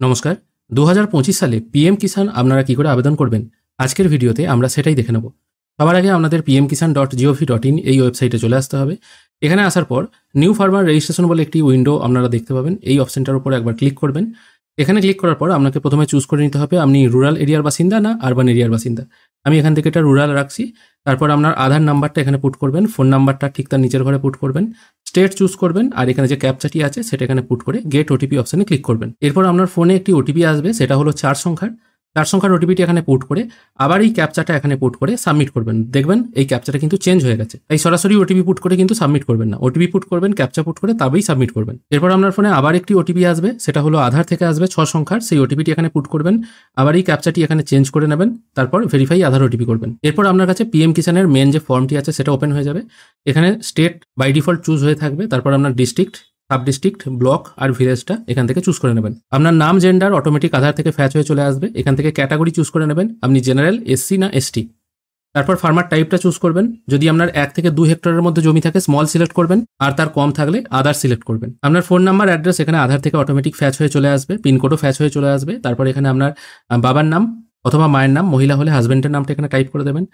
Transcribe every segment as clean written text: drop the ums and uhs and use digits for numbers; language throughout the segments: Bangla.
নমস্কার। 2025 সালে পিএম কিষাণ আপনারা কি করে আবেদন করবেন আজকের ভিডিওতে আমরা সেটাই দেখে নেব। সবার আগে আপনাদের pmkisan.gov.in এই ওয়েবসাইটে চলে আসতে হবে। এখানে আসার পর নিউ ফার্মার রেজিস্ট্রেশন বলে একটি উইন্ডো আপনারা দেখতে পাবেন। এই অপশনটার উপর একবার ক্লিক করবেন। এখানে ক্লিক করার পর আপনাকে প্রথমে চুজ করে নিতে হবে আপনি রুরাল এরিয়ার বাসিন্দা না আরবান এরিয়ার বাসিন্দা। আমি এখান থেকে এটা রুরাল রাখছি। তারপর আপনার আধার নাম্বারটা এখানে পুট করবেন, ফোন নাম্বারটা ঠিক তার নিচের ঘরে পুট করবেন, স্টেট চুজ করবেন আর এখানে যে ক্যাপচাটি আছে সেটা এখানে পুট করে গেট ওটিপি অপশনে ক্লিক করবেন। এরপর আপনার ফোনে একটি ওটিপি আসবে, সেটা হলো 4 সংখ্যার ওটিপিটি এখানে পুট করে আবার এই ক্যাপচাটা এখানে পুট করে সাবমিট করবেন। দেখবেন এই ক্যাপচাটা কিন্তু চেঞ্জ হয়ে গেছে। এই সরাসরি ওটিপি পুট করে কিন্তু সাবমিট করবেন না, ওটিপি পুট করবেন, ক্যাপচা পুট করে তবেই সাবমিট করবেন। এরপর আপনার ফোনে আবার একটি ওটিপি আসবে, সেটা হলো আধার থেকে আসবে 6 সংখ্যার, সেই ওটিপিটি এখানে পুট করবেন, আবার এই ক্যাপচাটি এখানে চেঞ্জ করে নেবেন, তারপর ভেরিফাই আধার ওটিপি করবেন। এরপর আপনার কাছে পিএম কিষাণের মেন যে ফর্মটি আছে সেটা ওপেন হয়ে যাবে। এখানে স্টেট বাই ডিফল্ট চুজ হয়ে থাকবে, তারপর আপনার ডিস্ট্রিক্ট, সাব ডিস্ট্রিক্ট, ব্লক আর ভিলেজটা এখান থেকে চুজ করে নেবেন। আপনার নাম জেন্ডার অটোমেটিক আধার থেকে ফ্যাচ হয়ে চলে আসবে। এখান থেকে ক্যাটাগরি চুজ করে নেবেন, আপনি জেনারেল, এসসি না এসটি। তারপর ফার্মার টাইপটা চুজ করবেন। যদি আপনার 1 থেকে 2 হেক্টরের মধ্যে জমি থাকে স্মল সিলেক্ট করবেন, আর তার কম থাকলে আদার সিলেক্ট করবেন। আপনার ফোন নাম্বার অ্যাড্রেস এখানে আধার থেকে অটোমেটিক ফ্যাচ হয়ে চলে আসবে, পিনকোডও ফ্যাচ হয়ে চলে আসবে। তারপর এখানে আপনার বাবার নাম অথবা মায়ের নাম, মহিলা হলে হাজবেন্ডের নামটা এখানে টাইপ করে দেবেন।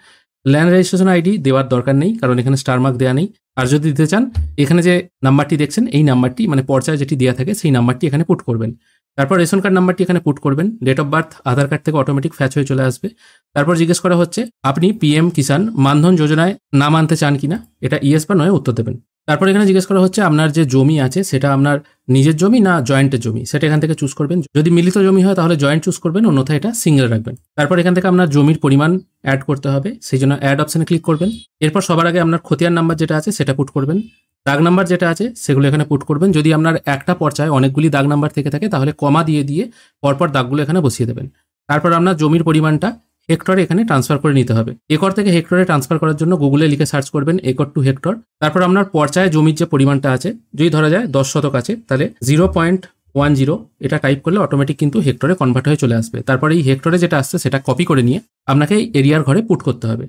ল্যান্ড রেজিস্ট্রেশন আইডি দেওয়ার দরকার নেই, কারণ এখানে স্টার মার্ক দেওয়া নেই। আর যদি দিতে চান এখানে যে নাম্বারটি দেখছেন এই নাম্বারটি মানে পর্চায় যেটি দেওয়া থাকে সেই নাম্বারটি এখানে পুট করবেন। তারপর রেশন কার্ড নাম্বারটি এখানে পুট করবেন। Date of birth Aadhaar card থেকে অটোমেটিক ফ্যাচ হয়ে চলে আসবে। তারপর জিজ্ঞেস করা হচ্ছে আপনি পিএম কিষাণ মানধন যোজনায় নাম আনতে চান কিনা, এটা ইয়েস বা নয় উত্তর দেবেন। তারপর এখানে জিজ্ঞেস করা হচ্ছে আপনার যে জমি আছে সেটা আপনার নিজের জমি না জয়েন্টের জমি, সেটা এখান থেকে চুজ করবেন। যদি মিলিত জমি হয় তাহলে জয়েন্ট চুজ করবেন, অন্যথায় এটা সিঙ্গেল রাখবেন। তারপর এখান থেকে আপনার জমির পরিমাণ অ্যাড করতে হবে, সেই জন্য অ্যাড অপশনে ক্লিক করবেন। এরপর সবার আগে আপনার খতিয়ান নাম্বার যেটা আছে সেটা পুট করবেন, দাগ নাম্বার যেটা আছে সেগুলো এখানে পুট করবেন। যদি আপনার একটা পর্চায় অনেকগুলি দাগ নাম্বার থেকে থাকে তাহলে কমা দিয়ে দিয়ে পরপর দাগগুলো এখানে বসিয়ে দেবেন। তারপর আপনার জমির পরিমাণটা হেক্টরে এখানে ট্রান্সফার করে নিতে হবে। একর থেকে হেক্টরে ট্রান্সফার করার জন্য গুগলে লিখে সার্চ করবেন একর টু হেক্টর। তারপর আপনার পর্চায় জমির যে পরিমাণটা আছে, যদি ধরা যায় 10 শতক আছে তাহলে 0.10 এটা টাইপ করলে অটোমেটিক কিন্তু হেক্টরে কনভার্ট হয়ে চলে আসবে। তারপর এই হেক্টরে যেটা আসছে সেটা কপি করে নিয়ে আপনাকে এই এরিয়ার ঘরে পুট করতে হবে।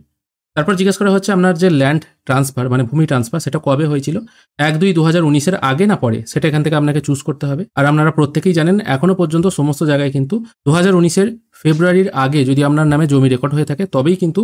তারপর জিজ্ঞেস করা হচ্ছে আপনার যে ল্যান্ড ট্রান্সফার মানে ভূমি ট্রান্সফার সেটা কবে হয়েছিল, 1-2-2019 আগে না পরে, সেটা এখান থেকে আপনাকে চুজ করতে হবে। আর আপনারা প্রত্যেকেই জানেন এখনো পর্যন্ত সমস্ত জায়গায় কিন্তু 2019 ফেব্রুয়ারির আগে যদি আপনার নামে জমি রেকর্ড হয়ে থাকে তবেই কিন্তু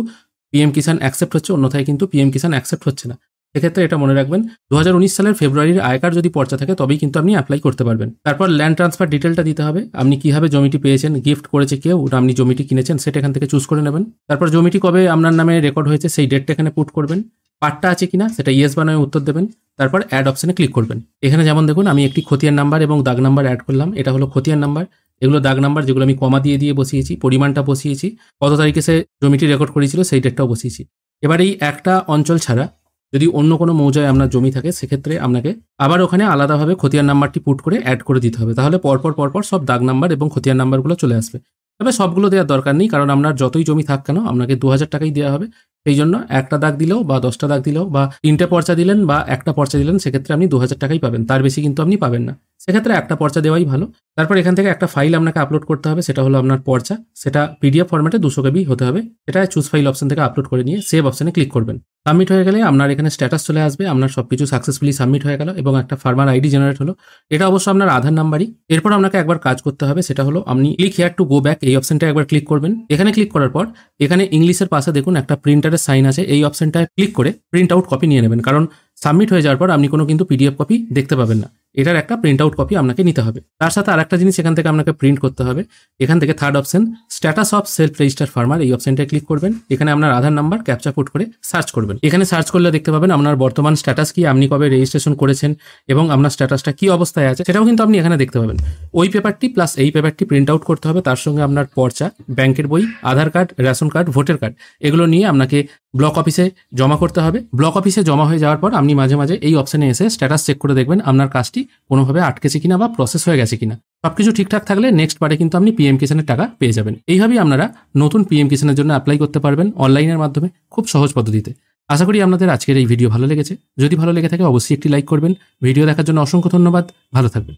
পিএম কিষাণ অ্যাকসেপ্ট হচ্ছে, অন্যথায় কিন্তু পিএম কিষাণ অ্যাকসেপ্ট হচ্ছে না। সেক্ষেত্রে এটা মনে রাখবেন 2019 সালের ফেব্রুয়ারির আয়কার যদি পর্চা থাকে তবেই কিন্তু আপনি অ্যাপ্লাই করতে পারবেন। তারপর ল্যান্ড ট্রান্সফার ডিটেলটা দিতে হবে, আপনি কিভাবে জমিটি পেয়েছেন, গিফট করেছে কেউ না আপনি জমিটি কিনেছেন সেটা এখান থেকে চুজ করে নেবেন। তারপর জমিটি কবে আপনার নামে রেকর্ড হয়েছে সেই ডেটটা এখানে পুট করবেন, পাট্টা আছে কিনা সেটা ইয়েস বা নয় উত্তর দেবেন। তারপর অ্যাড অপশনে ক্লিক করবেন। এখানে যেমন দেখুন আমি একটি খতিয়ান নাম্বার এবং দাগ নাম্বার অ্যাড করলাম, এটা হলো খতিয়ান নাম্বার, এগুলো দাগ নাম্বার যেগুলো আমি কমা দিয়ে দিয়ে বসিয়েছি, পরিমাণটা বসিয়েছি, কত তারিখে সে জমিটি রেকর্ড করেছিল সেই ডেটটাও বসিয়েছি। এবার এই একটা অঞ্চল ছাড়া যদি অন্য কোনো মৌজায় আপনার জমি থাকে সেক্ষেত্রে আপনাকে আবার ওখানে আলাদাভাবে খতিয়ান নাম্বারটি পুট করে অ্যাড করে দিতে হবে, তাহলে পরপর সব দাগ নাম্বার এবং খতিয়ান নাম্বারগুলো চলে আসবে। তবে সবগুলো দেওয়ার দরকার নেই, কারণ আপনার যতই জমি থাক কেন আপনাকে 2000 টাকাই দেওয়া হবে। সেই জন্য একটা দাগ দিলেও বা 10টা দাগ দিলেও বা 3টে পর্চা দিলেন বা একটা পর্চা দিলেন সেক্ষেত্রে আপনি 2000 টাকাই পাবেন, তার বেশি কিন্তু আপনি পাবেন না। সেক্ষেত্রে একটা পর্চা দেওয়াই ভালো। তারপর এখান থেকে একটা ফাইল আপনাকে আপলোড করতে হবে, সেটা হলো আপনার পর্চা, সেটা পিডিএফ ফরম্যাটে 200 KB হতে হবে। এটা চুজ ফাইল অপশন থেকে আপলোড করে নিয়ে সেভ অপশনে ক্লিক করবেন। সাবমিট হয়ে গেলে আপনার এখানে স্ট্যাটাস চলে আসবে, আপনার সবকিছু সাকসেসফুলি সাবমিট হয়ে গেল এবং একটা ফার্মার আইডি জেনারেট হলো। এটা অবশ্য আপনার আধার নাম্বারই। এরপর আপনাকে একবার কাজ করতে হবে, সেটা হলো আপনি click here to go back এই অপশনটা একবার ক্লিক করবেন। এখানে ক্লিক করার পর এখানে ইংলিশের পাশে দেখুন একটা প্রিন্টারের সাইন আছে, এই অপশনটায় ক্লিক করে প্রিন্ট আউট কপি নিয়ে নেবেন, কারণ সাবমিট হয়ে যাওয়ার পর আপনি কোনো কিন্তু পিডিএফ কপি দেখতে পাবেন না, এটার একটা প্রিন্ট আউট কপি আপনাকে নিতে হবে। তার সাথে আরেকটা জিনিস এখান থেকে আপনাকে প্রিন্ট করতে হবে। এখান থেকে third option status of self register farmer এই অপশনটায় ক্লিক করবেন। এখানে আপনার আধার নাম্বার ক্যাপচা পুট করে সার্চ করবেন। এখানে সার্চ করলে দেখতে পাবেন আপনার বর্তমান স্ট্যাটাস কি, আপনি কবে রেজিস্ট্রেশন করেছেন এবং আপনার স্ট্যাটাসটা কি অবস্থায় আছে সেটাও কিন্তু আপনি এখানে দেখতে পাবেন। ওই পেপারটি প্লাস এই পেপারটি প্রিন্ট আউট করতে হবে, তার সঙ্গে আপনার পর্চা, ব্যাংকের বই, Aadhaar card, ration card, voter card এগুলো নিয়ে আপনাকে ব্লক অফিসে জমা করতে হবে। ব্লক অফিসে জমা হয়ে যাওয়ার পর আপনি মাঝে মাঝে এই অপশনে এসে স্ট্যাটাস চেক করে দেখবেন আপনার কাজটি কোনোভাবে আটকেছে কিনা বা প্রসেস হয়ে গেছে কিনা। সবকিছু ঠিকঠাক থাকলে নেক্সট বারে কিন্তু আপনি পিএম কিষাণের টাকা পেয়ে যাবেন। এইভাবেই আপনারা নতুন পিএম কিষাণের জন্য অ্যাপ্লাই করতে পারবেন অনলাইনের মাধ্যমে, খুব সহজ পদ্ধতিতে। আশা করি আপনাদের আজকের এই ভিডিও ভালো লেগেছে। যদি ভালো লেগে থাকে অবশ্যই একটি লাইক করবেন। ভিডিও দেখার জন্য অসংখ্য ধন্যবাদ। ভালো থাকবেন।